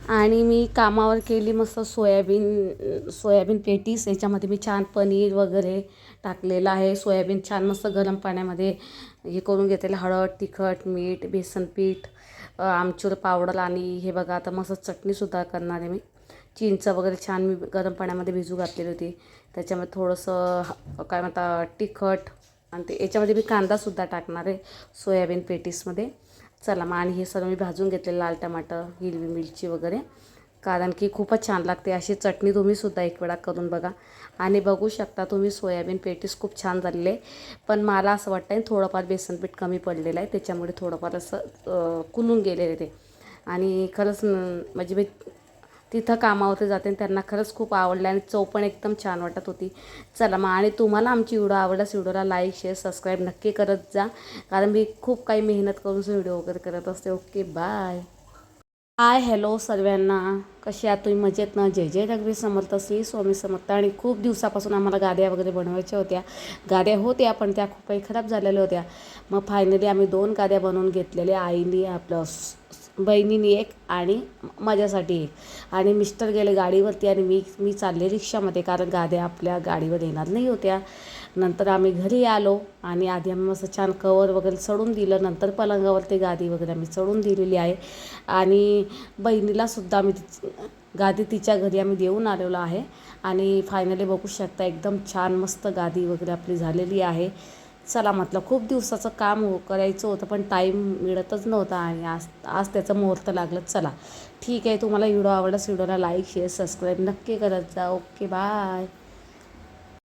आणि मी कामावर केली मस्त सोयाबीन पेटीस. याच्यामध्ये मी छान पनीर वगैरे टाकलेलं आहे. सोयाबीन छान मस्त गरम पाण्यामध्ये हे करून घेतलेलं, हळद, तिखट, मीठ, बेसन पीठ, आमचूर पावडर. आणि हे बघा आता मस्त चटणीसुद्धा करणार आहे मी. चिंच वगैरे छान मी गरम पाण्यामध्ये भिजू घातलेली होती. त्याच्यामध्ये थोडंसं काय म्हणता तिखट, आणि ते याच्यामध्ये मी कांदासुद्धा टाकणार आहे सोयाबीन पेटीसमध्ये. चला मग, आणि हे सर्व मी भाजून घेतले, लाल टमाटर, हिरवी मिरची वगैरे, कारण की खूपच छान लागते. अशी चटणी तुम्हीसुद्धा एक वेळा करून बघा. आणि बघू शकता तुम्ही सोयाबीन पेटीस खूप छान झालेले. पण मला असं वाटतं थोडंफार बेसनपीठ कमी पडलेलं आहे, त्याच्यामुळे थोडंफार असं कुलून गेलेले ते. आणि खरंच म्हणजे मी तिथं कामावरती जाते आणि त्यांना खरंच खूप आवडलं आणि चव पण एकदम छान वाटत होती. चला मग, आणि तुम्हाला आमची व्हिडिओ आवडल्यास व्हिडिओला लाईक, शेअर, सबस्क्राईब नक्की करत जा, कारण मी खूप काही मेहनत करून व्हिडिओ वगैरे करत असते. Okay, bye. हाय, हॅलो सर्वांना, कसे आहात तुम्ही? मजेत ना? जय जय रघुवीर समर्थ, श्री स्वामी समर्थ. आणि खूप दिवसापासून आम्हाला गाद्या वगैरे बनवायच्या होत्या. गाद्या होत्या पण त्या खूप काही खराब झालेल्या होत्या. मग फायनली आम्ही 2 गाद्या बनवून घेतलेल्या. आईनी, आपलं बहिणीने एक, आणि माझ्यासाठी एक. आणि मिस्टर गेले गाडीवरती आणि मी चालले रिक्षामध्ये, कारण गाद्या आपल्या गाडीवर येणार नाही होत्या. नंतर आम्ही घरी आलो आणि आधी आम्ही मस्त छान कवर वगैरे चढून दिलं. नंतर पलंगावरती गादी वगैरे आम्ही चढून दिलेली आहे. आणि बहिणीलासुद्धा आम्ही गादी तिच्या घरी आम्ही देऊन आलेलो आहे. आणि फायनली बघू शकता एकदम छान मस्त गादी वगैरे आपली झालेली आहे. चला म्हटलं, खूप दिवसाचं काम करायचं होतं पण टाईम मिळतच नव्हता, आणि आज त्याचं मुहूर्त लागलं. चला ठीक आहे, तुम्हाला व्हिडिओ आवडल्यास व्हिडिओला लाईक, शेअर, सबस्क्राईब नक्की करत जा. Okay, bye.